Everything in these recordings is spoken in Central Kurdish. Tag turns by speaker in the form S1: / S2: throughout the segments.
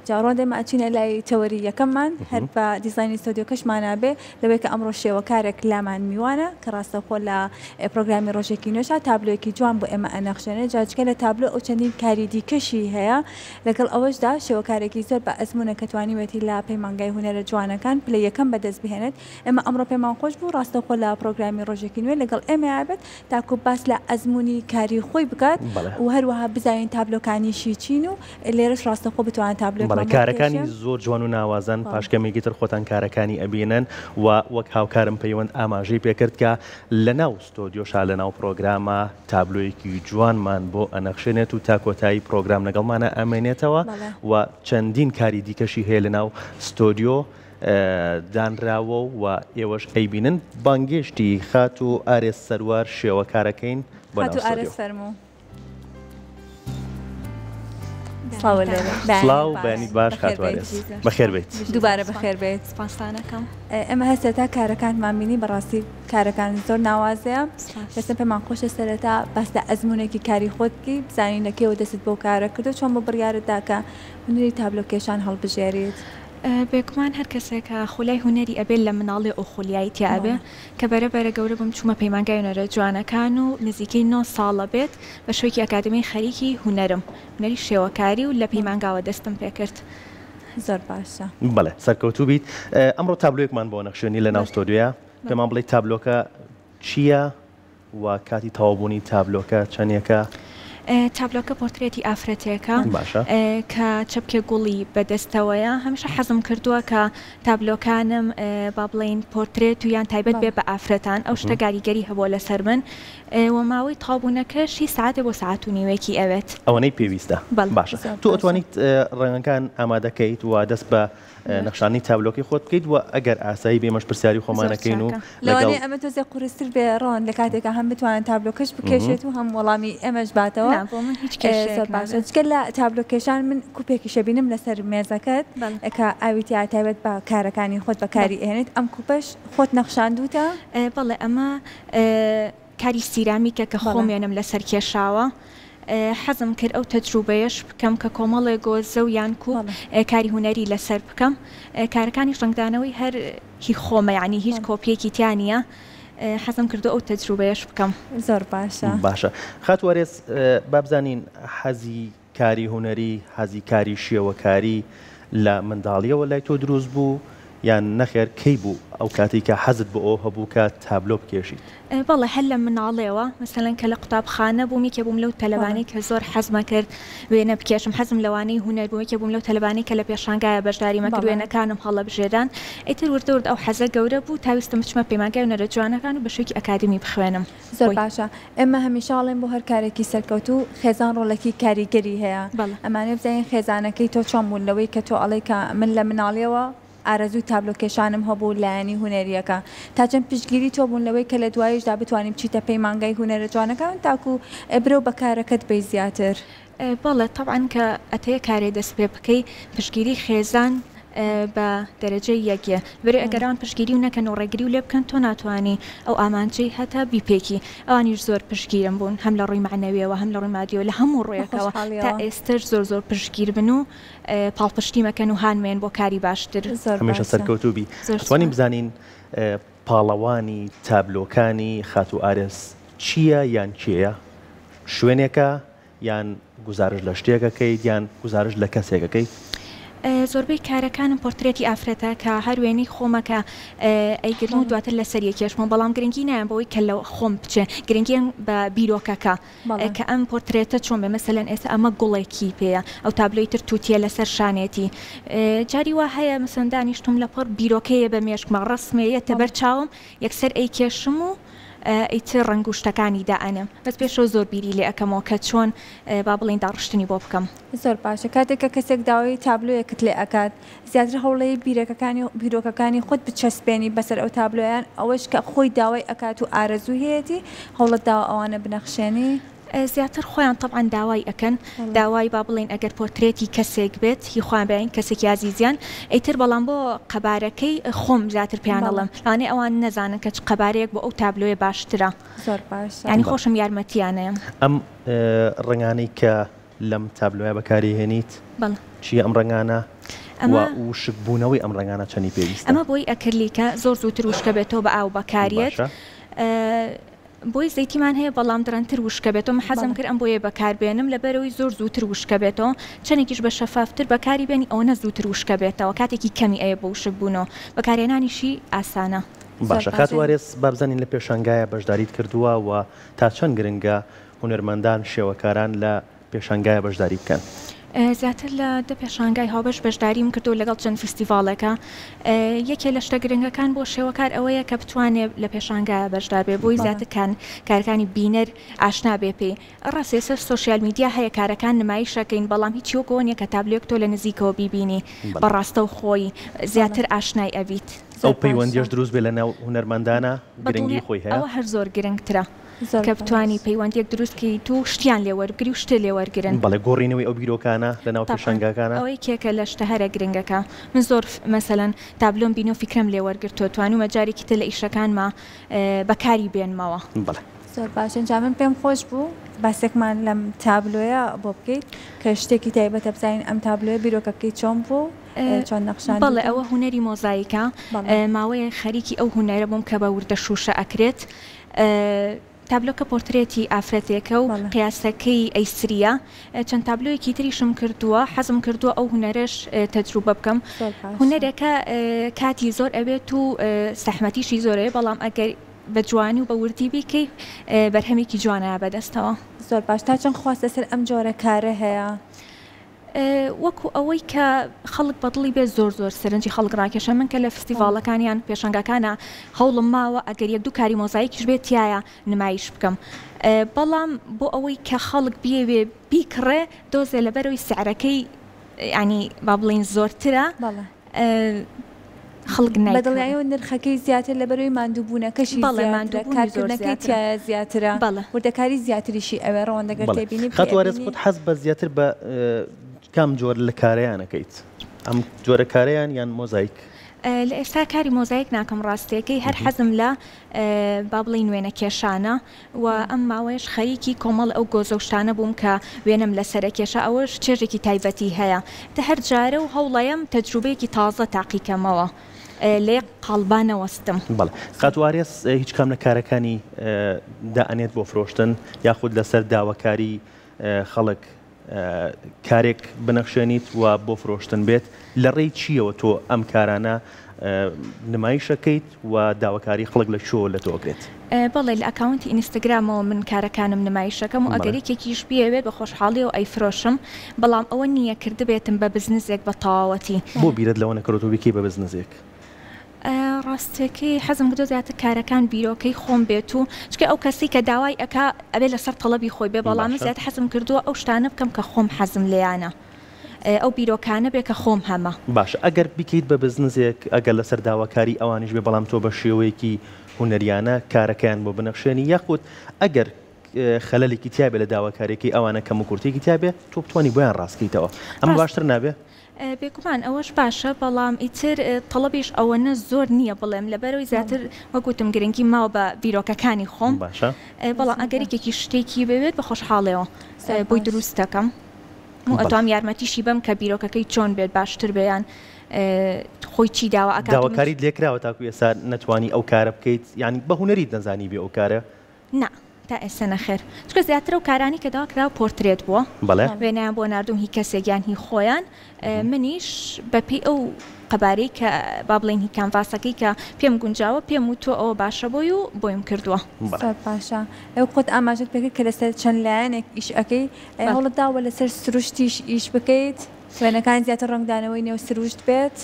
S1: جارون دائما أتينا إلى تورية كمان هرب ديزاين استوديو كشمانا به لويك أمر الشيء وكارك لا مع ميوانا كراسة ولا برنامج روجيكي نشا تابلو كي جوان بو إما أناقشنا جاج كلا تابلو أو تندين كاري دي كشي هيا لكن أوج دا شيء وكارك يزور بأزمنا كتواني وتلا بيمان جاي هنا رجوانا كان بلي كم بدز بهند إما أمر بيمان خوش بو راسة ولا برنامج روجيكي نوي لكن إما عبد تاكو بس لا أزموني كاري خوي بقى وهروها بزاين تابلو كاني شيتشينو اللي رش راسته خو بتوان تابلو
S2: بەڵێ کارەکانی زۆر جوان و ناوازن پاشکەمێکی تر خۆتان کارەکانی ئەبینن و وەک هاوکارم پەیوەند ئاماژەی پێکرد کە لە ناو ستۆدیۆشا لە ناو پرۆگرامە تابلۆیەکی جوانمان بۆ ئەنەخشێنێت و تا کۆتایی پرۆگرام لەگەڵمانە ئەمێنێتەوە و چەندین کاری دیکەشی هەیە لە ناو ستۆدیۆ دانراوە و ئێوەش ئەیبینن بانگێشتی خات و ئارێز سەروار شێوەکارەکەین بۆ ناو ستۆدیۆ. سلااو بەنی باش خاتوارێز بەخێر بێت
S1: دووبارە بەخێر بێت
S3: سپاسانەکەم
S1: ئەمە هەستا تا کارەکانمان بینی بەڕاستی کارەکان زۆر ناوازەیە دەستم پێمان خۆشە سەرەتا بەستا ئەزمونێکی کاری خۆتکی بزانین لەکێوە دەست بۆ کارە کردو چۆن بۆ بڕیارتدا کە هونەری تابلۆکێشان هەڵبژێریت
S3: بێگومان هەر کەسێکە خولای هوەری ئەبێت لە مناڵی ئەو خولیایی تیا ئەبێ کە بەرەبەرە گەورە بم چوومە پەیمانگای هونەرە جوانەکان و نزیکەی 9 ساڵە بێت بە شوێکی ئەکادمی خەریکی هونەرم هونەری شێوەکاری و لە پەیمانگاوە دەستم پێکرد.
S1: زۆر باشە
S2: بەڵێ سەرکەوتوو بیت ئەمڕۆ تابلۆیەکمان بۆ نەخشێنی لە ناو ستۆدیۆیە پێمان بڵێ تابلۆکە چییە و کاتی تەواوبوونی تابلۆکە چەندێکە؟
S3: تابلۆکە پۆرترێتی ئافرەتێکە کە چەپکێ گوڵی بەدەستەوەیە هەمیشە حەزم کردووە کە تابلۆکانم با بڵین پۆرترێت و یان تایبەت بێ بە ئافرەتان ئەو شتە گاریگەری هەبووە لەسەر من و ماوەی تاوبوونەکەشی ساعتێ بۆ ساعت و نیوەیەکی ئەوێت
S2: ئەوەنەی پێویستە باشە تو ئەتوانیت ڕێگەکان ئامادەکەیت و دەست بە نەخشانی تابلۆکی خۆت بکەیت و ئەگەر ئاسایی بێمەش پرسیاری خۆمانەکەین و
S1: لەوانەیە ئەمە تۆزێ قورستر بێ ڕۆن لە کاتێکە هەم بتوانن تابلۆکەش بکێشێت و هەم وەڵامی ئەمەش باتەوە باشە لە تابلۆکێشان من کوپێکی شەبینم لەسەر مێزەکەت کە ئاویتی تایبەت بە کارەکانی خۆت بەکاری ئێنێت ئەم کوپەش خۆت نەخشاندوتە
S3: بەڵێ ئەمە کاری سیرامیکە کە خۆمێنم لەسەر کێشاوە حەزم کرد ئەو تەجروبەیەش بکەم کە کۆمەڵێک گۆزە و یان کوب کاری هوەری لەسەر بکەم کارەکانی ڕنگدانەوەی هەر هی خۆمە یعنی هیچ کۆپیەکی تیانە حەزم کردو ئەو تەجروبەیەش بکەم.
S1: زۆر
S2: باشە خاتوارێز بابزانین حەزی کاری هوەری حەزی کاری شێوەکاری لە منداڵیەوە لای تۆ دروست بوو یان نەخێر کەی بوو ئەو کاتی کە حەزت بۆ ئەو هەبوو کە تابلۆ بکێشیت؟
S3: بەڵێ هەر لە مناڵێەوە مەسەلەن کە لە قوتابخانە بووم یەکێ بووم لەو تەلەبانەی کە زۆر حەزمە کرد وێنە بکێشم حەزم لەوانەی هونەر بوو یەکێ بووم لەو تەلەبانەی کە لە پێشانگایە بەشداریمە کرد وێنەکانم هەڵە بژێدان ئیتر وردەورد ئەو حەزە گەورە بوو تاویستم بچمە پەیمانگای هونەرە جوانەکان و بە شوێکی ئەکادمی بخوێنم.
S1: زۆر باشە ئێمە هەمیشاڵێن بۆ هەر کارێکی سەرکەوتوو خێزان ڕۆڵێکی کاریگەری هەیە ئەمانێ بزانین خێزانەکەی تۆ چۆن بوون لەوەی کە تۆ ئەڵێ کە من لە مناڵیەوە ئارەزوی تابلۆکێشانم هەبوو لایەنی هوەریەکە تا چەند پشتگیری تۆ بوون لەوەی کە لە دوایشدا بتوانیم بچیتە پەیمانگای هونەرە جوانەکان تاکو برەو بە کارەکەت بێ زیاتر.
S3: بەڵێ طبعاً کە ئەتەیە کارێ دەست پێ بکەی پشتگیری خێزان بە دەرەجەی یەکێ بەرێ ئەگەران پشتگیری و نەکەن و ڕێگری و لێ بکەن تۆ ناتوانانی ئەو ئامانجەی هەتا بیپێکی ئەوانیش زۆر پشتگیرم بوون هەم لە ڕووی معنەویەوە هەم لە ڕووی مادیەوە لە هەموو ڕوویەکەوە تا ئێستش زۆر پشتگیر بن و پاڵپشتی مەکەن و هانمێن بۆ کاری باشتر.
S2: هەمیشە سەرکەوتوبی توانین بزانین پاڵەوانی تابلۆکانی خات و ئارێز چییە یان کێیە؟ شوێنێکە یان گزارش لە شتێکەکەیت یان گزارش لە کەسێکەکەی؟
S3: زۆربەی کارەکانم پۆرترێتی ئافرەتە کە هەروێنی خۆمەکە ئەیگرن و دواتر لەسەر یەکێشمەوە بەڵام گرنگی نایە بەوەی کە لە خۆم بچێ گرنگیان بە بیرۆکەکە کە ئەم پۆرترێتە چۆن بێ مەسەلەن ئێستا ئەمە گوڵێکی پێەیە ئەو تابلۆی تر تووتیە لەسەر شانێتی جاری وا هەیە مەسەن دانیشتم لە پڕ بیرۆکەیە بە مێشکمە ڕسمەیە تەبەر چاوم یەکسەر ئەیکێشم و ئیتر ڕنگوشتەکانی دائەنم بەس پێشەوە زۆر بیری لێ ئەەکەمەوە کە چۆن با بڵین داڕشتنی بۆ بکەم.
S1: زۆر باشە کاتێککە کەسێک داوای تابلۆیەکت لێ ئەکات زیاتر هەوڵەی بیرۆکەکانی خۆت بچەسپێنی بەسەر ئەو تابلۆیان ئەوەش کە خۆی داوای ئەکات و ئارەزوو هەیەی هەوڵت داوە ئەوانە بنەخشێنی
S3: زیاتر خۆیان طبعا داوای ئەکەن داوای با بڵین ئەگەر پۆرترێتی کەسێک بێت هی خۆیان بین کەسێکی عزیزیان ئەیتر بەڵام بۆ قەبارەکەی خۆم زیاتر پیانەڵم لەوانێ ئەوان نەزانن کە قەبارەیەک بۆ ئەو تابلۆیە باشترە.
S1: زۆر باش
S3: ینی خۆشم یارمەتیانەیە.
S2: ئەم ڕنگانەی کە لەم تابلۆیە بەکاری هێنیت چیە ئەم ڕنگانە و شکبوونەوەی ئەم ڕێگانە چەندی پێویستە؟
S3: ئەمە بۆی ئەکرلیکە زۆر زووتر وشکە بێتەوە بە ئاو بەکارێت بۆی زەیتیمان هەیە بەڵام درەنتر وشکە بێتەوە حەزم کرد ئەم بۆیە بەکاربێنم لەبەرەوەی زۆر زووتر وشکە بێتەوە چەندێکیش بە شەفافتر بەکاری بێنی ئەوە زووتر وشکە بێتەوە کاتێکی کەمی ئەیە بە وشک بوونەوە بەکارێنانیشی ئاسانە.
S2: باشە کات وارێز بابزانین لە پێشانگایە بەشداریت کردووە و تا چەند گرنگە هونەرمەندان شێوەکاران لە پێشانگایە بەشداری بکەن؟
S3: زیاتر لە دە پێشانگای هاوبەش بەشداریم کردو لەگەڵ چەند فستیڤالێکە یەکێ لە شتە گرنگەکان بۆ شێوەکار ئەوەیە کە بتوانێت لە پێشانگایە بەشدار بێ بۆی زیاترکان کارەکانی بینەر ئاشنا بێ پێی ڕاستێسە سوۆسیال میدیا هەیە کارەکان نمایشەکەین بەڵام هیچ وەکەوە نیە کە تابلۆک تۆ لە نزیکەوە بیبینی بەڕاستە و خۆی زیاتر ئاشنای ئەبیت
S2: ئەو پەیوەندیش دروست بێ لە ناو هونەرمەندانە گرنگی خۆی هەیە
S3: ئەوە هەر زۆر گرنگترە کە بتوانی پەیوەندیەک دروستکەی تو شتیان لێوەرگری و شتە لێوەرگرن
S2: بەڵێ گۆڕینەوەی ئەو بیرۆکانە لە ناو پێشانگاکانە
S3: ئەوەی کێکە لە شتە هەرە گرنگەکە من زۆر مەسەلەن تابلۆم بینۆ فیکرم لێوەرگرتۆ توانومە جارێکی تر لە ئیشەکانمە بەکاری بێنمەوە.
S1: زۆر باشن جا من پێم خۆش بوو باسێکمان لەم تابلۆیە بۆ بکەیت کە شتێکی تایبەتە بزانین ئەم تابلۆیە بیرۆکەکەی چۆن بوو چۆن نەخشان.
S3: بەڵێ ئەوە هونەری مۆزاییکە ماوەیە خەریکی ئەو هونەرە بووم کە بە وردە شوشە ئەکرێت تابلۆکە پۆرترێتی ئافرەتێکە و قیاسەکەی ئەیسریە چەند تابلۆیەکی تریشم کردووە حەزم کردووە ئەو هونەرش تەجروبە بکەم هونەرێکە کاتی زۆر ئەوێت و سەحمەتیشی زۆرەیە بەڵام ئەگەر بە جوانی و بە وردی بیکەی بەرهەمێکی جوانە بەدەستەوە.
S1: زۆر باش تا چەند خواستە سەر ئەم جۆرە کارە هەیە
S3: وەکو ئەوەی کە خەڵک بەدڵی بێت زۆر سەرنجی خەڵک ڕاکێشە من کە لە فستیڤالەکانیان پێشەنگەکانە هەوڵم ماوە ئەگەر یەک دوو کاری مۆزاییکیش بێت تایە نمایش بکەم بەڵام بۆ ئەوەی کە خەڵک بێوێ بیکڕێ دۆزێ لەبەرەوەی سعرەکەی ینی با بڵین زۆرترە خەڵک
S1: بەدڵیایەوە نرخەکەی زیاتر لەبەرەوەی ماندووبوونەکەشی کارکردنەکەی تایە زیاترە وردەکاری زیاتریشی ئەوێ ڕەوەندەگەر تێبینی
S2: خەتوارێز خۆت حەز بە زیاتر بە کام جۆر لە کارەیانەکەیت ئەم جۆرە کارەیان یان مۆزاییک؟
S3: لە ئێستا کاری مۆزاییک ناکەم ڕاستیەکەی هەر حەزم لە با بڵین وێنە کێشانە و ئەم ماوەیەش خەریکی کۆمەڵ ئەو گۆزەشتانە بووم کە وێنم لە سەرکێشە ئەوەش چێژێکی تایبەتی هەیە دە هەر جارە و هەوڵەیەم تەجروبەیەکی تازە تاقیکەمەوە لێ قاڵبانە وەستم.
S2: بەڵێ خاتوارێز هیچ کام لە کارەکانی دائنێت بۆ فرۆشتن یاخود لەسەر داواکاری خەڵک کارێک بنەخشێنیت و بۆ فرۆشتن بێت لە ڕێی چیەوە تۆ ئەم کارانە نمایشەکەیت و داواکاری خەڵک لە شۆ لە تۆکرێت؟
S3: بەڵێ لە ئەکاونتی ئینستاگرامەوە من کارەکانم نمایشەکەم و ئەگەرێکێکیش بێوێت بە خۆشحاڵی و ئەیفرۆشم بەڵام ئەوە نییە کردبێتم بە بزنسێک بە تەواوەتی.
S2: بۆ بیرت لەوە نەکەوتوبیکی بە بزنسێک؟
S3: ڕاستەکەی حەزم کردو زیاتر کارەکان بیرۆکەی خۆم بێت و چکە ئەو کەسی کە داوای ئەکا ئەبێ لەسەر تەڵەبی خۆی بێ بەڵام زیاتر حەزم کردووە ئەو شتانە بکەم کە خۆم حەزم لێیانە ئەو بیرۆکانە بێ کە خۆم هەمە.
S2: باشە ئەگەر بیکەیت بە بزنسێک ئەگەر لەسەر داواکاری ئەوانیش بێ بەڵام تۆ بە شێوەیەکی هونەریانە کارەکەیان بۆ بنەخشێنی یاخود ئەگەر خەلەلێکی تیا بێ لە داواکارێکی ئەوانە کەم و کورتێکی تیا بێ تۆ بتوانانی بۆیان ڕاستکەیتەوە ئەمە باشتر نابێ؟
S3: بێگومان ئەوەش باشە بەڵام ئیتر تەڵەبیش ئەوەنە زۆر نییە بڵێم لەبەرەوەی زیاتر وەگوتم گرنگی ماوە بە بیرۆکەکانی خۆم بەڵام ئەگەرێکێکی شتێکی بوێت بە خۆشحاڵەوە بۆی دروست دەکەم ئەتوام یارمەتیشی بەم کە بیرۆکەکەی چۆن بێت باشتر بێیان خۆی چی داوە ئەکات
S2: داواکاریت لێکراوە تاکو ئێستا نەتوانی ئەو کارە بکەیت ینی بە هونەریت نەزانی بێ ئەو کارە؟
S3: نا تا ئێستا نەخێر چکە زیاتر و کارانی کە داواکراوە پۆرترێت بووە وێنیان بۆ نردوم هی کەسێکیان هی خۆیان منیش بەپی ئەو قەبارەی کە با بڵین هی کانڤاسەکەی کە پێم گونجاوە پێم وتوە ئەوە باشە بۆی و بۆیم کردووە.
S1: باشە ئەو خۆت ئاماژت پێکرد کە لەسەر چەند لایەنێک ئیش ئەەکەی هەوڵت داوە لەسەر سروشتیش ئیش بکەیت وێنەکان زیاتر ڕنگدانەوەی نێو سروشت بێت؟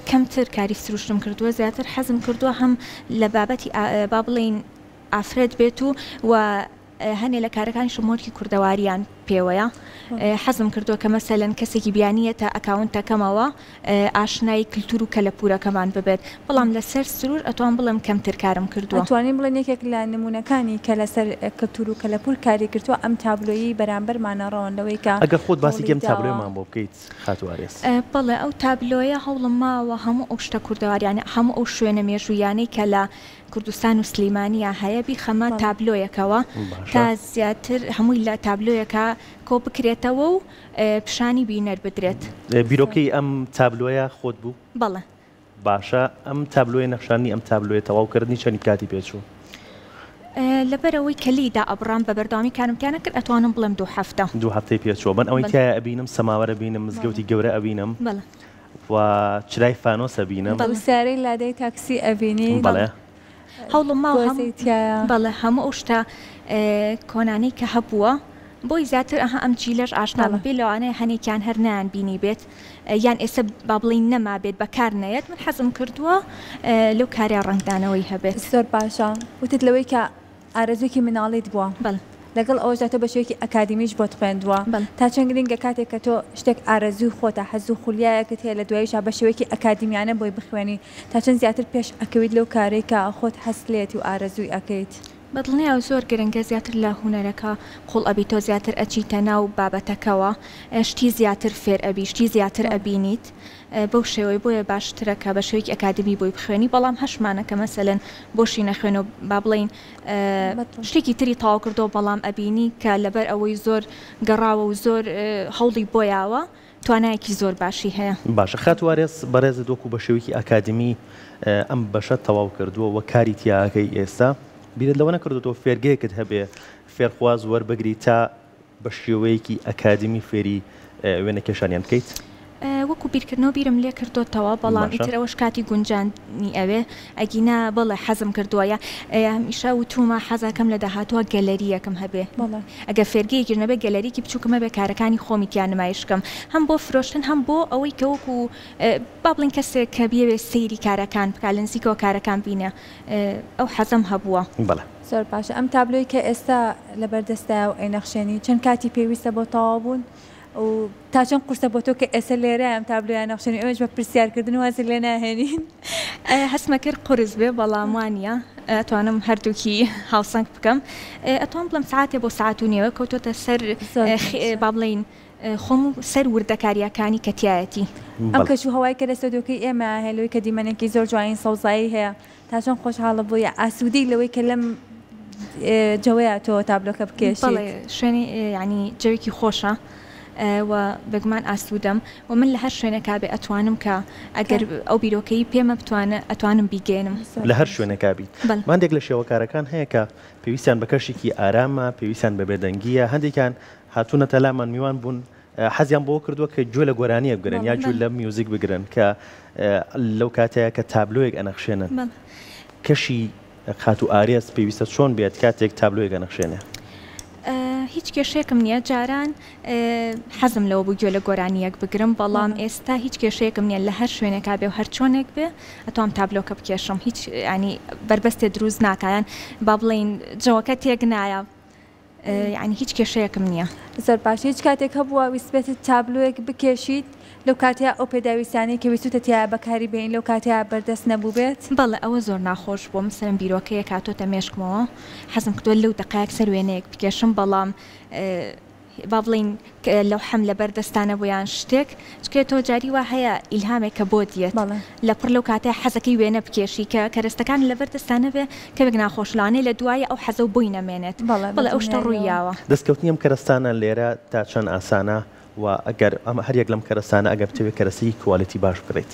S3: کەمتر کاری سروشتم کردووە زیاتر حەزم کردووە هەم لە بابەتی با بڵین ئافرەت بێت و هەنێ لە کارەکانی شمۆرکی کوردەواریان پێوەیە حەزم کردووە کە مەسەلەن کەسێکی بیانیەتە ئەکاونتەکەمەوە ئاشنای کللتور و کەلەپورەکەمان ببێت بەڵام لەسەر سرور ئەتوان بڵم کەمتر کارم کردووە.
S1: ئەتوانین بڵێن یەکێک لە نمونونەکانی کە لەسەر کللتور و کەلەپور کاری کردووە ئەم تابلۆیی بەرامبەرمانە ڕەوەندەوەی کە
S2: ئەگەر خۆت باسی گەم تابلۆیمان بۆ بکەیت خاتوارێز؟
S3: بەڵێ ئەو تابلۆیە هەوڵم ماوە هەموو ئەو شتە کوردەواریانە هەموو ئەو شوێنە مێژوویانەی کە لە کوردستان و سلیمانیە هەیە بیخەمە تابلۆیەکەوە تا زیاتر هەمووی لە تابلۆیەکە کۆ بکرێتەوە و پیشانی بینەر بدرێت.
S2: بیرۆکەی ئەم تابلۆیە خۆت بوو؟
S3: بەڵێ.
S2: باشە ئەم تابلۆی نەخشانی ئەم تابلۆیە تەواوکردنی چەندی کاتی پێچوو؟
S3: لەبەرەوەی کەلیدا ئەبڕام بە بەرداوامی کارمکیانە کرد ئەتوانم بڵێم 2 هەفتە.
S2: 2 هەفتەی پێچووە. من ئەوەی تایە ئەبینم سەماوەرە بینم، مزگەوتی گەورە ئەبینم و چرای فانۆس ئەبینم،
S1: سیارەی لادەی تاکسی ئەبینی.
S2: بەڵێ
S3: هەوڵم ماوە بەڵێ هەموو ئەو شتە کۆنانەی کە هەبووە بۆی زیاتر ئەها ئەم جیلەش ئاشنا بێ لەوانەیە هەنێکیان هەر نان بینی بێت یان ئێستا با بڵین نەما بێت بەکار نەیەت. من حەزم کردووە لەو کاریا ڕنگدانەوەی هەبێت.
S1: زۆر باشە. وتت لەوەی کە ئارەزووکی مناڵیت بووە لەگەڵ ئەوەشدا تۆ بە شێوەیەکی ئەکادمیش بۆت خوێندووە تا چەند گرنگە کاتێک کە تۆ شتێک ئارەزوی خۆتە حەزوو خولیایەکت هەیە لە دواییشا بە شێوەیەکی ئەکادمیانە بۆی بخوێنی تا چەند زیاتر پێش ئەکەویت لەو کارێک کە خۆت هەستلێتی و ئارەزووی ئەکەیت.
S3: بەدڵنیاو زۆر گرنگە زیاتر لە هوەرەکە قوڵ ئەبی تۆ زیاتر ئەچیتە ناو بابەتەکەەوە شتی زیاتر فێر ئەبی شتی زیاتر ئەبینیت بەو شێوەی بۆیە باشترەکە بە شێوەیەکی ئەکادمی بۆی بخوێنی بەڵام هەشمانەکە مەسەلەن بۆشی نەخوێن و با بڵین شتێکی تری تاوا کردەوە بەڵام ئەبینی کە لەبەر ئەوەی زۆر گەڕاوە و زۆر هەوڵی بۆیاوە توانایەکی زۆر باشی هەیە.
S2: باشە خاتوارێز بەڕێز دۆکو بە شێوەیەکی ئەکادمی ئەم بەشە تەواو کردووە و کاری تیاکەی ئێستا بیرت لەوە نەکردوەوە فێرگەیەکت هەبێ فێرخواز وەربگری تا بە شێوەیەکی ئەکادمی فێری وێنە کێشانیان بکەیت؟
S3: وەکو بیرکردنەوە بیرم لێ کردوتەوە بەڵام ئیتر ئەوەش کاتی گونجانی ئەوێ ئەگینا بڵێ حەزم کردووە هەمیشە وتومە حەزەکەم لە داهاتوە گەلەریەکەم هەبێ ئەگە فێرگەیەکی نەبێ گەلەریکی بچووکمە بێ کارەکانی خۆمیتیان نمایشکەم هەم بۆ فرۆشتن هەم بۆ ئەوەی کە وەکو با بڵین کەسێک کە بێوێ سەیری کارەکان بکات لە نزیکەوە کارەکان بینە ئەو حەزم هەبووە.
S1: زۆر باشە. ئەم تابلۆی کە ئێستا لە بەردەستە و ئەینەخشێنی چەند کاتی پێویستە بۆ تەواوبوون و تا چەند قورسە بۆ تۆ کە ئێستا لێرە ئەم تابلۆیان نەخشێنی ئەوەش بە پرسیارکردن وازی لێ ناهێنین؟
S3: هەستمە کرد قورس بێ بەڵام وانە ئەتوانم هەردووکی هاوسەنگ بکەم ئەتوان بڵم ساعتێ بۆ ساعت و نێوە کەوتۆتە سەر با بڵین خۆم سەر وردەکاریەکانی کەتیایەتی.
S1: ئەم کەش و هەوای کە لە سەدۆکەی ئێمە هێلوی کە دیمەنێکی زۆر جوانین سەوزایی هەیە تا چەند خۆشحاڵە بۆیە ئاسوودی لەوەی کە لەم جەوەیە تۆ تابلۆکە بکێشیت.
S3: شوێنی ینی جەوێکی خۆشە و بگمان ئاسوودەم و من لە هەر شوێنێکا بێ ئەتوانم کە ئەگەر ئەو بیرۆکەی پێمە بتوانە ئەتوانم بیگەێنم
S2: لە هەر شوێنێکا بیت. مادێک لە شێوەکارەکان هەیە کە پێویستیان بە کەشێکی ئارامە پێویستیان بە بێدەنگیە هەندێکیان هاتوونەتە لامان میوان بوون حەزیان بۆ کردووە کە گوێ لە گۆرانیە بگرن یا گوێ لە میوزیک بگرن کە لەو کاتەیە کە تابلۆیەک ئەنەخشێنن کەشی خات و ئارێز پێویستە چۆن بێت کاتێک تابلۆیەک ئەنەخشێنێ؟
S3: هیچ کێشەیەکم نییە جاران حەزم لەوە بوو گوێ لە گۆرانیەک بگرم بەڵام ئێستا هیچ کێشەیەکم نییە لە هەر شوێنێکا بێ و هەر چۆنێک بێ ئەتوانم تابلۆکە بکێشم هیچ ینی بربەستێ دروست ناکایان با بڵین جەوەکە تێک نایە ینی هیچ کێشەیەکم نییە.
S1: زۆر باش. هیچ کاتێک هەبووە ویسبێتت تابلۆیەک بکێشیت لەو کاتیا ئەو پێداویستانەی کە ویستوتە تیا بەکاری بێن لەو کاتیا بەردەست نەبوو بێت؟
S3: بەڵێ ئەوە زۆر ناخۆش بۆ مثلەن بیرۆکەیە کاتۆتە مێشکمەوە حەزم کردووە لەو دقایەک سەر وێنەیەک بکێشم بەڵام با بڵین لەو حەم لە بەردەستانە بۆیان شتێک چکێتەوە جاری وا هەیە ئیلهامێک کە بۆ دیێت لە پڕ لەو کاتەیە حەزەکەی وێنە بکێشی کە کەرەستەکان لە بەردەستانە بێ کەمێک ناخۆشلانەی لە دوایە ئەو حەزە و بۆی نەمێنێت. بەڵێ ئەو شتە ڕوویاوە.
S2: دەستکەوتنی ئەم کەرەستانە لێرە تا چەند ئاسانە و ئەگەر ئەمە هەریەک لەم کەرەستانە ئەگەر بتەوێت کەرەسەی کوالیتی باش بکڕیت؟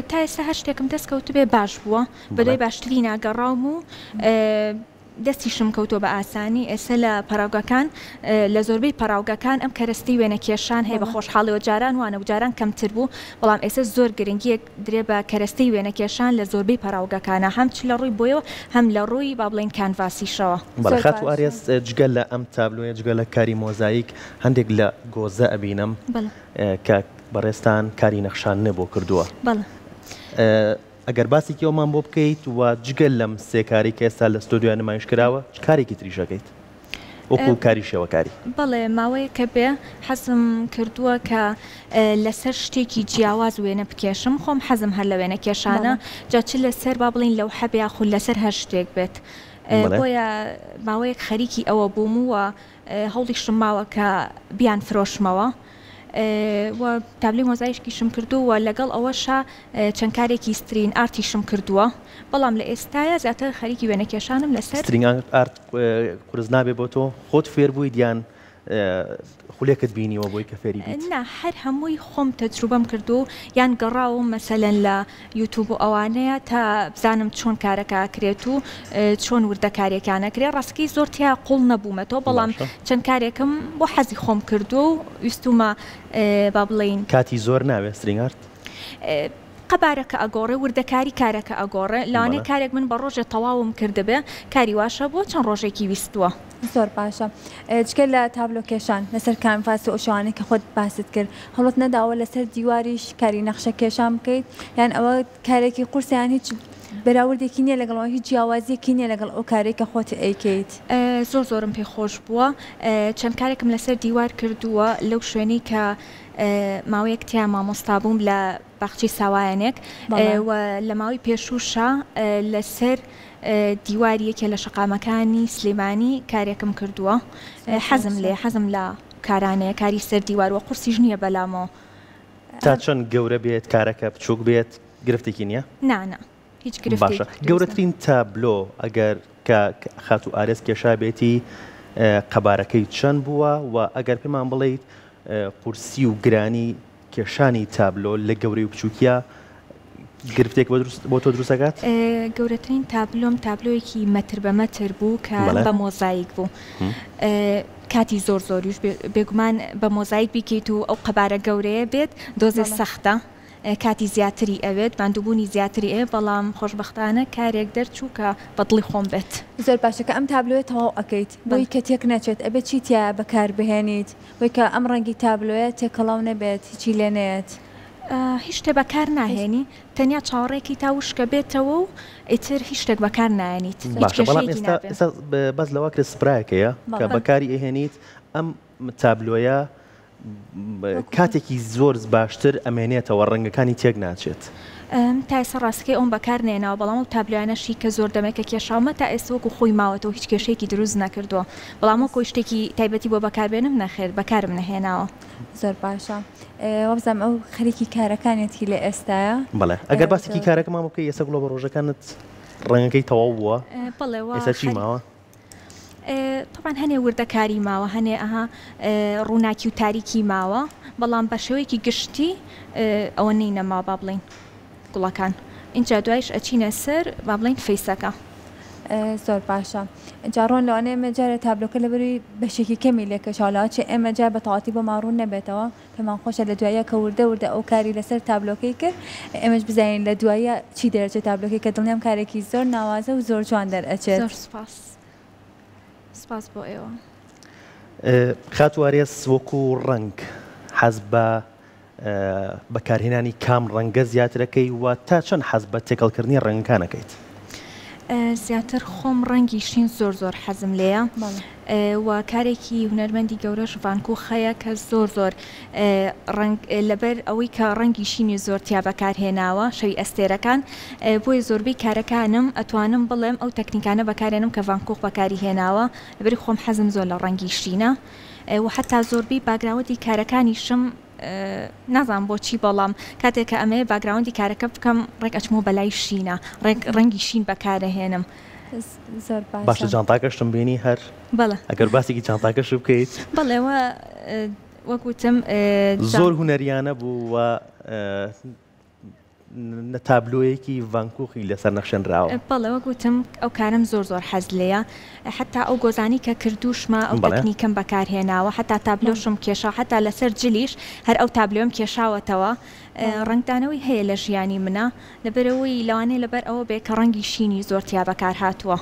S3: تا ئێستا هەر شتێکم دەستکەوت بێ باش بووە بەدەی باشتری ناگەڕاوم و دەستیشم کەوتۆ بە ئاسانی ئێستا لە پەراوگەکان لە زۆربەی پەراوگەکان ئەم کەرەستی وێنە کێشان هەیە بە خۆشحاڵیەوە جاران وانە و جاران کەمتر بوو بەڵام ئێستا زۆر گرنگیەک درێ بە کەرەستی وێنە کێشان لە زۆربەی پەراوگەکانە هەم چ لە ڕووی بۆیەوە هەم لە ڕووی با بڵین کانڤاسیشەوە.
S2: بەڵخات و ئارێز جگەل لە ئەم تابلۆیە جگەل لە کاری مۆزاییک هەندێک لە گۆزە ئەبینم کە بەڕێستان کاری نەخشاندنە بۆ کردووە. ئەگەر باسی کێوەمان بۆ بکەیت و جگەل لەم سێکاری کە ئێستا لە ستۆدیۆ نمایش کراوە کارێکی تریشەکەیت وەکو کاری شێوەکاری؟
S3: بەڵێ ماوەیە کە بێ حەزم کردووە کە لەسەر شتێکی جیاواز وێنە بکێشم خۆم حەزم هەر لە وێنە کێشانە جا چ لەسەر با بڵین لەو حەبیا خو لەسەر هەر شتێک بێت بۆیە ماوەیەک خەریکی ئەوە بووم و هەوڵیشم ماوە کە بیان فرۆشمەوە و تابلۆی مۆزاییکیشم کردووە لەگەڵ ئەوەشە چەند کارێکی سترین ئارتیشم کردووە بەڵام لە ئێستاە زیاتر خەریکی وێنە کێشانم لەسەر
S2: سترینگ ئارت قورس نابێ بۆ تۆ خۆت فێر بووی دیان خولێکت بینیوە بۆی کە فێری بیت؟
S3: نا هەر هەمووی خۆم تەجروبەم کردو یان گەڕاوم مەسەلەن لە یوتیوب و ئەوانەیە تا بزانم چۆن کارەکە کرێت و چۆن وردەکاریەکانە کرێت. ڕاستەکەی زۆر تیا قوڵ نەبوومەتەوە بەڵام چەند کارێکم بۆ حەزی خۆم کردو و ویستومە با بڵێین
S2: کاتی زۆر ناوێت سترینگارد؟
S3: قەبارەکە ئەگۆڕێ وردەکاری کارەکە ئەگۆڕێ لەوانەیە کارێک من بە ڕۆژێ تەواوم کردبێ کاری واشە بۆ چەند ڕۆژێکی ویستووە.
S1: زۆر باشە. جگە لە تابلۆکێشان لەسەر کانڤاس و ئەو شەوانەی کە خۆت باست کرد هەڵۆت نەداوە لەسەر دیواریش کاری نەخشە کێشان بکەیت یان ئەوە کارێکی قورسیان هیچ بەراوردێکی نییە لەگەڵەوە هیچ جیاوازیەکی نییە لەگەڵ ئەو کارێک کە خۆت ئەیکەیت؟
S3: زۆرم پێ خۆش بووە. چەند کارێکم لەسەر دیوار کردووە لەو شوێنەی کە ماوەیەک تیا مامۆستا بووم لە باخچی ساوایەنێک و لە ماوەی پێشووشە لەسەر دیواریەکە لە شەقامەکانی سلێمانی کارێکم کردووە. حەزم لە کارانەیە کاری سەر دیوار وە قورسیش نییە بەلامەوە.
S2: تا چەند گەورە بێت کارەکە بچووک بێت گرفتێکی نییە؟
S3: نانا هیچ گرفتێکی.
S2: باشە. گەورەترین تابلۆ ئەگەر کە خاتو ئارێز کێشا بێتی قەبارەکەی چەند بووە و ئەگەر پێمان بڵێیت قورسی و گرانی کێشانی تابلۆ لە گەورەی و بچووکیە گرفتێک بۆ تۆ دروستەکات؟
S3: گەورەترین تابلۆم تابلۆیەکی مەتر بە مەتر بوو کە بە مۆزاییک بوو. کاتی زۆر زۆریش بێگومان بە مۆزاییک بیکەیت و ئەو قەبارە گەورەیە بێت دۆزێ سەختە کاتی زیاتری ئەوێت باندوبوونی زیاتری ئێ بەڵام خۆشبەختانە کارێک دەرچوو کە بەدڵی خۆم بێت.
S1: زۆر باشەکە ئەم تابلۆیە تەواو ئەەکەیت بۆی کە تێک نەچێت ئەبێت چیتیا بەکار بهێنیت بۆی کە ئەم ڕەنگی تابلۆیە تێکەڵاو نەبێت هیچی لێنێت.
S3: هیچ شتێ بەکار ناهێنی تەنیا چاوەڕێکی تا وشکە بێتەوە و ئیتر هیچ شتێک بەکار نایێنیت.
S2: بەڵام ئێستا بەس لەوە کرد سپرایەکەیە کە بەکاری ئەهێنیت ئەم تابلۆیە کاتێکی زۆر باشتر ئەمێنێتەوە ڕەنگەکانی تێک ناچێت.
S3: تا ئێستا ڕاستەکەی ئەوم بەکار نێنەوە بەڵام و تابلۆیانەشی کە زۆر دەمێکە کێشاومە تا ئێستا وەکو خۆی ماوەتەوە هیچ کێشەیەکی دروست نەکردووە بەڵام وەکو شتێکی تایبەتی بۆ بەکاربێنم نەخێر بەکارم نەهێناوە.
S1: زۆر باشە. وەبزانم ئەو خەریکی کارەکانێتی لە ئێستاە؟
S2: بەڵێ ئەگەر باسێکی کارەکەمان بکەی ئێستا گوڵە بە ڕۆژەکانت ڕەنگەکەی تەواو بووە؟
S3: بەڵێەوە
S2: ئێستا چی ماوە؟
S3: طبعاً هەنێ وردەکاری ماوە هەنێ ئەها ڕووناکی و تاریکی ماوە بەڵام بە شێوەیەکی گشتی ئەوە نینەما با بڵین گوڵەکان اینجا دوایش ئەچینە سەر با بڵین فەیسەکە.
S1: زۆر باشە. جاڕۆن لەوانەیە ئێمە جارە تابلۆکە لەبەروی بەشێکی کەمی لێکەشاڵەوە چێ ئێمە جار بە تەواتی بۆ ماڕوون نەبێتەوە پێمان خۆشە لە دوایە کە وردە ئەو کاری لەسەر تابلۆکەی کرد ئێمەش بزانین لە دوایە چی دەرەچێت تابلۆکەی کە دڵنیام کارێکی زۆر ناوازە و زۆر جوان دەرئەچێت.
S3: زۆر سپاس بۆ ئێوە.
S2: خاتوارێز وەکو ڕنگ حەز بە بەکارهێنانی کام ڕەنگە زیاترەکەی و تا چەند حەز بە تێکەڵکردنی ڕەنگەکانەکەیت؟
S3: زیاتر خۆم ڕەنگی شین زۆر حەزم لێیە و کارێکی هونەرمەندی گەورەش ڤانکوخەیە کە زۆر لەبەر ئەوەی کە ڕەنگی شینی زۆرتیا بەکارهێناوە شەوی ئەستێرەکان بۆی زۆربەی کارەکانم ئەتوانم بڵێم ئەو تەکنیکانە بەکارێنم کە ڤانکوخ بەکاری هێناوە لەبەری خۆم حەزم زۆر لە ڕەنگی شینە و حتا زۆربەی باگراوەندی کارەکانیشم نازانم بۆچی بەڵام کاتێک کە ئەمەیە باگراوەندی کارەکە بکەم ڕێک ئەچمەوە بەلای شینە ڕەنگی شین بەکارەهێنم.
S2: باشە جانتاکەشتم بینی هەر
S3: بەڵێ
S2: ئەگەر باسێکی جانتاکەش بکەیت؟
S3: بەڵێەوە وەکوتم
S2: زۆر هونەریانە بوو و تابلۆیەکی ڤانکوخی لەسەر نەخشێنراوە.
S3: بەڵێ وەکوتم ئەو کارم زۆر حەز لێیە حتا ئەو گۆزانی کە کردوشمە ئەو تەکنیکم بەکارهێناوە حتا تابلۆشم کێشا حتا لەسەر جلیش هەر ئەو تابلۆم کێشاوەتەوە ڕنگدانەوەی هەیە لە ژیانی منە لەبەرەوەی لەوانەیە لەبەر ئەوە بێ کە ڕەنگی شینی زۆرتیا بەکار هاتووە.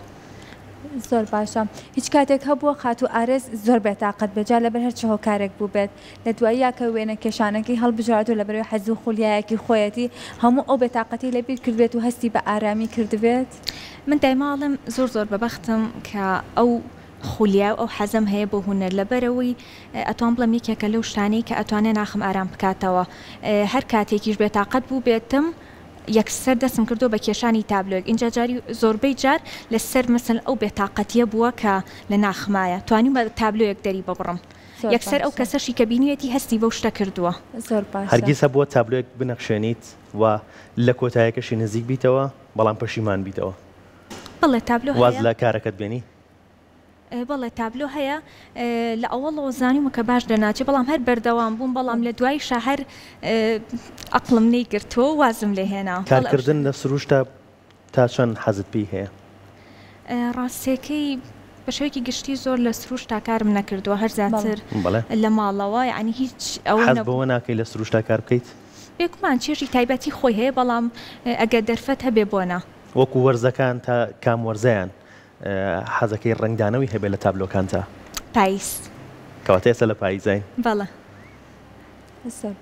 S1: زۆر باشە. هیچ کاتێک هەبووە خاتو ئارێز زۆر بێتاقەت بێجا لەبەر هەرچی هۆکارێک بوو بێت لە دواییە کە وێنە کێشانەکەی هەڵبژاردو لەبەرەوەی حەزی و خولیایەکی خۆیەتی هەموو ئەو بێتاقەتی لەبیر کردبێت و هەستی بە ئارامی کردبێت؟
S3: من دایماڵم زۆر بەبەختم کە ئەو خولیا و ئەو حەزم هەیە بۆ هونەر لەبەرەوەی ئەتوان بڵم یەکێکە لەو شتانەی کە ئەتوانێت ناخم ئارام بکاتەوە هەر کاتێکیش بێتاقەت بوو بێتم یەکسەر دەستم کردو بە کێشانی تابلۆک اینجا جاری زۆربەی جار لەسەر مەسەن ئەو بێتاقەتیە بووە کە لە ناخمایە توانیم بە تابلۆیەک دەری ببڕم یەکسەر ئەو کەسەشی کە بینیەتی هەستی بەو شتە کردووە.
S2: هەرگیز هەبووە تابلۆیەک بنەخشێنیت و لە کۆتاییەکەشی نزیک بیتەوە بەڵام پەشیمان بیتەوە؟
S3: بڵێ تابلۆ
S2: واز لە کارەکەت بێنی؟
S3: بەڵێ تابلۆ هەیە لە ئەوڵەوە زانیمە کە باش دەناچێت بەڵام هەر بەردەوام بووم بەڵام لە دوای شەهر عەقڵم نەیگرتووە وازم لێ هێنا
S2: کارکردن لە سروشتا تا چەند حەزت پێی هەیە؟
S3: ڕاستیەکەی بە شێوەیەکی گشتی زۆر لە سروشتا کارم نەکردووە هەر زیاتر لە ماڵەوە یعنی هیچ
S2: حەز بەوە ناکەی لە سروشتا کار بکەیت؟
S3: بێگومان چێژی تایبەتی خۆی هەیە بەڵام ئەگەر دەرفەت هەبێ بۆنە
S2: وەکو وەرزەکان تا کام وەرزەیان حەزەکەی ڕنگدانەوەی هەبێت لە تابلۆکان تا
S3: پاییز
S2: کەواتە ئێستا لە پاییزین؟
S3: بەڵێ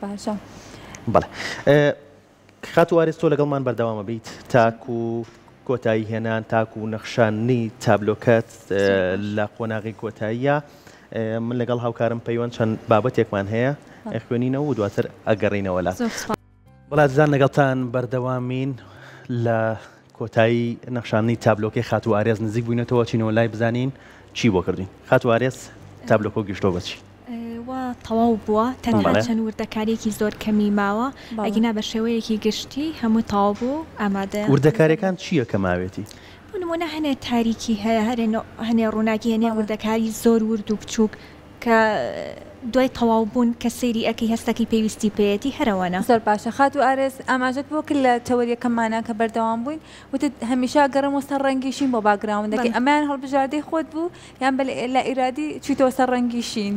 S1: باشە
S2: بەڵێ خات و ئارێز تۆ لەگەڵمان بەردەوامە بیت تاکو کۆتایی هێنان تاکو و نەخشاننی تابلۆکەت لە قۆناغی کۆتاییە من لەگەڵ هاوکارم پەیوەند چەند بابەتێکمان هەیە خوێنینەوە و دواتر ئەگەڕینەوە لە بەڵاتزان لەگەڵتان بەردەوامین لە کۆتایی نەخشاننی تابلۆکەی خات و ئارێز نزیک بووینەتەوە چینەوە لای بزانین چی بۆ کردوین خات و ئارێز تابلۆکە گشتۆ بەچی
S3: تەواو بووە تەنها چەند وردەکارێکی زۆر کەمی ماوە ئەگینا بە شێوەیەکی گشتی هەموو تاو بوو ئامادە
S2: وردەکارەکان چییە کە ماوێتی؟
S3: نمونە هەنێ تاریکی هەیە هەنێ ڕووناکی هەنێ وردەکاری زۆر ورد و بچووک کە دوای تەواو بوون کە سەیری ئەەکەی هەستەکەی پێویستی پێەتی هەرەوەنە
S1: زۆر باشە خات و ئارێز ئاماژەت بۆ کرد لە تەوەریەکەمانە کە بەردەوام بووین وتت هەمیشە گەڕم و سەر ڕەنگیشین بۆ باگراوندەکەی ئەمان هەڵبژاردەی خۆت بوو یان لە ئیرادی چیتەوە سەر ڕەنگیشین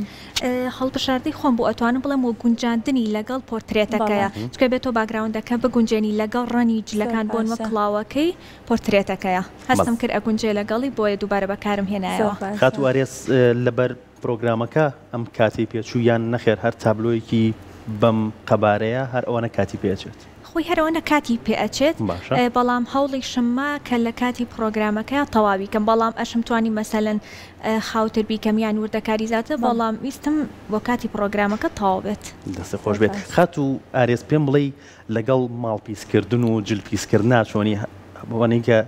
S3: هەڵبژاردەی خۆم بۆ ئەتوانم بڵێم و گونجاندنی لەگەڵ پۆرترێتەکەیە چکە بێتەوە باگراوندەکە بگونجێنی لەگەڵ ڕەنی جلەکان بۆن وە کڵاوەکەی پۆرترێتەکەیە هەستم کرد ئەگونجێ لەگەڵی بۆیە دووبارە بەکارم هێنایەوە
S2: خات و ئارێز لەبەر پرۆگرامەکە ئەم کاتی پێچوو یان نەخێر هەر تابلۆیەکی بەم قەبارەیە هەر ئەوەنە کاتی پێچێت
S3: خۆی هەرەوەنە کاتی پێئەچێت بەڵام هەوڵی شمما کە لە کاتی پرۆگرامەکە تەواوی کەم بەڵام ئەشم توانی مەسەلەن خاوتر بیکەمیان وردەکاری زیاتر بەڵام ویستم بۆ کاتی پرۆگرامەکە تەواو بێت
S2: دەستی خۆش بێت خات و ئارێز پێم بڵێ لەگەڵ ماڵپیسکردن و جلپیسکردنا چۆنی بۆنی کە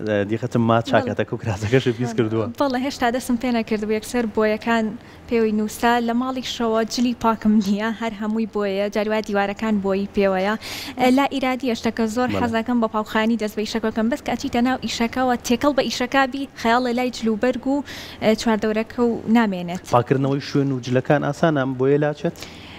S2: دیخەتم ما چاکەتەکە و کراسەکەش پیس کردووە
S3: بەڵێ هێشتا دەستم پێ نەکردو یەکسەر بۆیەکان پێوەی نووسا لە ماڵی شەوە جلی پاکم نییە هەر هەمووی بۆیە جاروای دیوارەکان بۆی پێوەیە لا ئیرادی ئەشتەکە زۆر حەزەکەم بە پاوخانی دەست بە ئیشەکەکەم بەس کەچیتە ناو ئیشەکەەوە تێکەڵ بە ئیشەکابی خەیاڵە لای جلوبەرگ و چواردەورەکە و نامێنێت
S2: پاکردنەوەی شوێن و جلەکان ئاسانە بۆیە لاچێت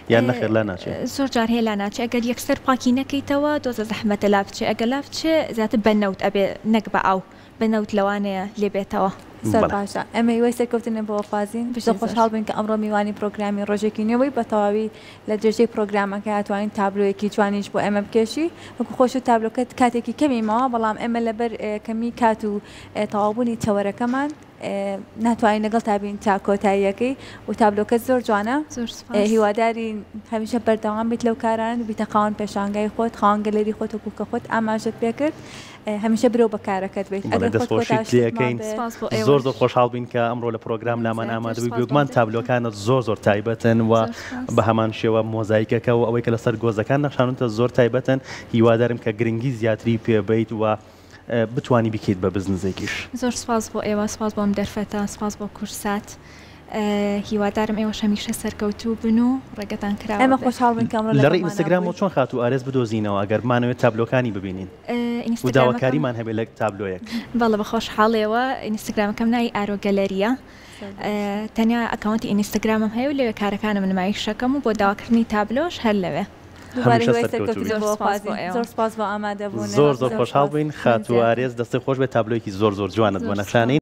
S2: یان نەخێر لا ناچێت
S3: زۆر جار هەیە لا ناچێت ئەگەر یەکسەر پاکی نەکەیتەوە دۆزە زەحمەتە لا بچێ ئەگەر لا بچێ زیاتر بەنەوت ئەبێ نەک بە ئاو بەنەوت لەوانەیە لێ بێتەوە
S1: زۆر باشە ئەمە وی سەرکەوتنە بۆ فازین زۆر خۆشحاڵ بین کە ئەمڕۆ میوانی پرۆگرامی ڕۆژێکی نوێی بە تەواوی لە درێژەی پرۆگرامەکە هاتوانین تابلۆیەکی جوانیش بۆ ئێمە بکێشی وەکو خۆش و تابلۆکەت کاتێکی کەمی ماوە بەڵام ئێمە لەبەر کەمی کات و تەواوبوونی تەوەرەکەمان ناتوانین لەگەڵ تابین تا کۆتاییەکەی و تابلۆکەت زۆر جوانە هیوادارین هەمیشە بەردەوام بیت لەو کاران بیتە خاوەن پێشانگای خۆت خاوەن گەلەری خۆت و کوکە خۆت ئاماژەت پێ کرد هەمیشە برەو بەکارەکەت بێت
S2: دەستخۆشیەکەین زۆر زۆر خۆشحاڵ بین کە ئەمڕۆ لە پرۆگرام لامان ئامادەبووی بێگومان تابلۆکانت زۆر زۆر تایبەتن و بە هەمان شێوە مۆزایکەکە و ئەوەی کە لەسەر گۆزەکان نەخشانونتە زۆر تایبەتن هیوادارم کە گرنگی زیاتری پێبیت و بتوانی بکەیت بە بزنسێکیش
S3: زۆر سپاس بۆ ئێوە سپاس بۆم دەرفەتە سپاس بۆ کورسات هیوادارم ئێوە هەمیشە سەرکەوتوو بن و ڕێگەتان کراوە
S1: ئێمە خۆشحاڵ بین کە
S2: لە ڕێی ئینستاگرام و چۆن خات و ئارێز بدۆزینەوە ئەگەر مانەوێت تابلۆکانی ببینین و داواکاریمان هەبێت لە تابلۆیەک
S3: بەڵێ بە خۆشحاڵێەوە ئینستاگرامەکەم ناوی ئارۆ گەلەریە تەنیا ئەکاونتی ئینستاگرامم هەیە و لەوێ کارەکانم نمایشەکەم و بۆ داواکردنی تابلۆش هەر لەوێ
S1: زۆر سپاس بۆ ئامادەبوون
S2: زۆر زۆر خۆشحاڵ بین خات و ئارێز دەستی خۆش بێت تابلۆیەکی زۆر زۆر جوانت بۆ نەخشانەی